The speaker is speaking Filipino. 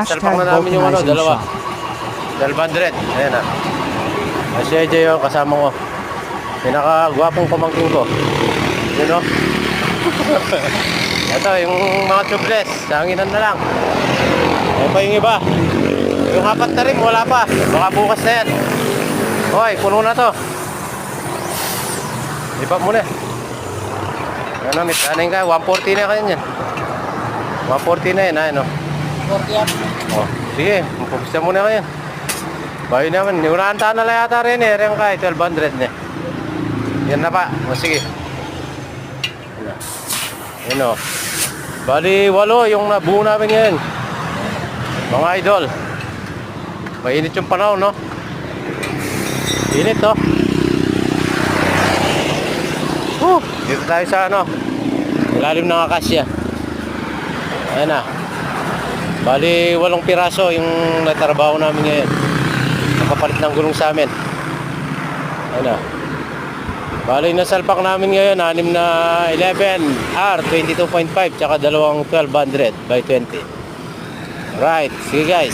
Salpak na namin yung ano, dalawa. 1200. Ayan na. Si AJ yung kasama ko. Pinaka-gwapong pamangkin ko. Yun o. Ito, yung mga tubeless. Sanginan na lang. Ayan pa yung iba. Yung apat na rin, wala pa. Baka bukas na yan. Hoy, puno na to. Ipa muna. Ano, ano ka? 140 na kayo yan. 140 na yan, ano? 40 yan. Oh, sige, magpupisa muna kayo. Bayo naman, niurahan na lang yata rin eh. Rin kay 1200 na. Yan na pa. O sige. Yan o. Bali, 8 yung nabuo namin ngayon. Mga idol. Mainit yung panahon, no? Init, no? Dito tayo sa ano, ilalim ng akasya. Ayan na. Bali, 8 piraso yung natrabaho namin ngayon. Nakapalit ng gulong sa amin. Ayan na. Bali, nasalpak namin ngayon 6 na 11R 22.5 tsaka dalawang 1200 by 20. Right, sige guys.